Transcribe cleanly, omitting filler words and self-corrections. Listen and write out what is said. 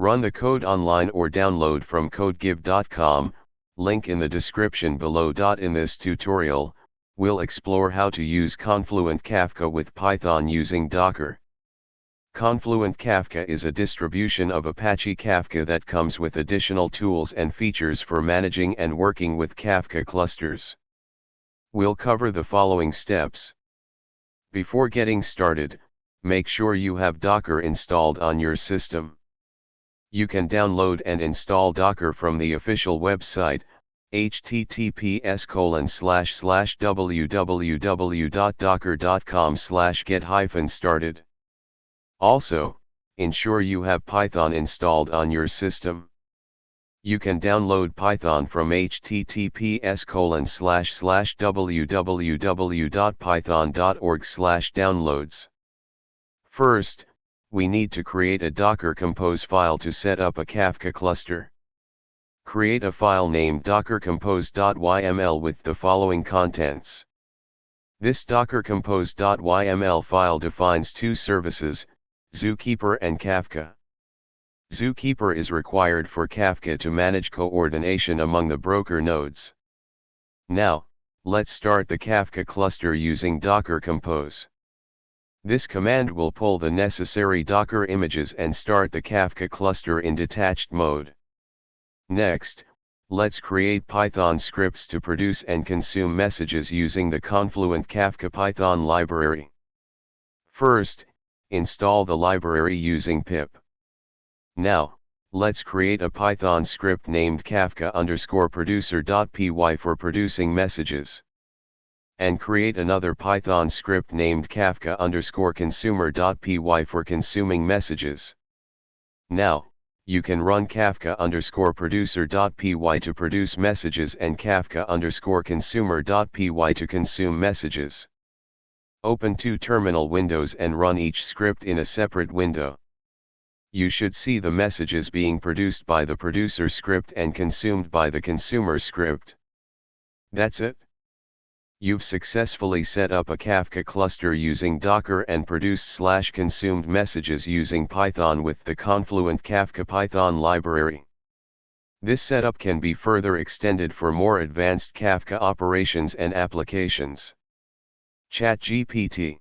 Run the code online or download from codegive.com, link in the description below. In this tutorial, we'll explore how to use Confluent Kafka with Python using Docker. Confluent Kafka is a distribution of Apache Kafka that comes with additional tools and features for managing and working with Kafka clusters. We'll cover the following steps. Before getting started, make sure you have Docker installed on your system. You can download and install Docker from the official website, https://www.docker.com/get-started. Also, ensure you have Python installed on your system. You can download Python from https://www.python.org/downloads. First, we need to create a docker-compose file to set up a Kafka cluster. Create a file named docker-compose.yml with the following contents. This docker-compose.yml file defines two services, Zookeeper and Kafka. Zookeeper is required for Kafka to manage coordination among the broker nodes. Now, let's start the Kafka cluster using docker-compose. This command will pull the necessary Docker images and start the Kafka cluster in detached mode. Next, let's create Python scripts to produce and consume messages using the confluent-kafka-python library. First, install the library using pip. Now, let's create a Python script named kafka_producer.py for producing messages. And create another Python script named kafka_consumer.py for consuming messages. Now, you can run kafka_producer.py to produce messages and kafka_consumer.py to consume messages. Open two terminal windows and run each script in a separate window. You should see the messages being produced by the producer script and consumed by the consumer script. That's it. You've successfully set up a Kafka cluster using Docker and produced/consumed messages using Python with the confluent-kafka-python library. This setup can be further extended for more advanced Kafka operations and applications. ChatGPT.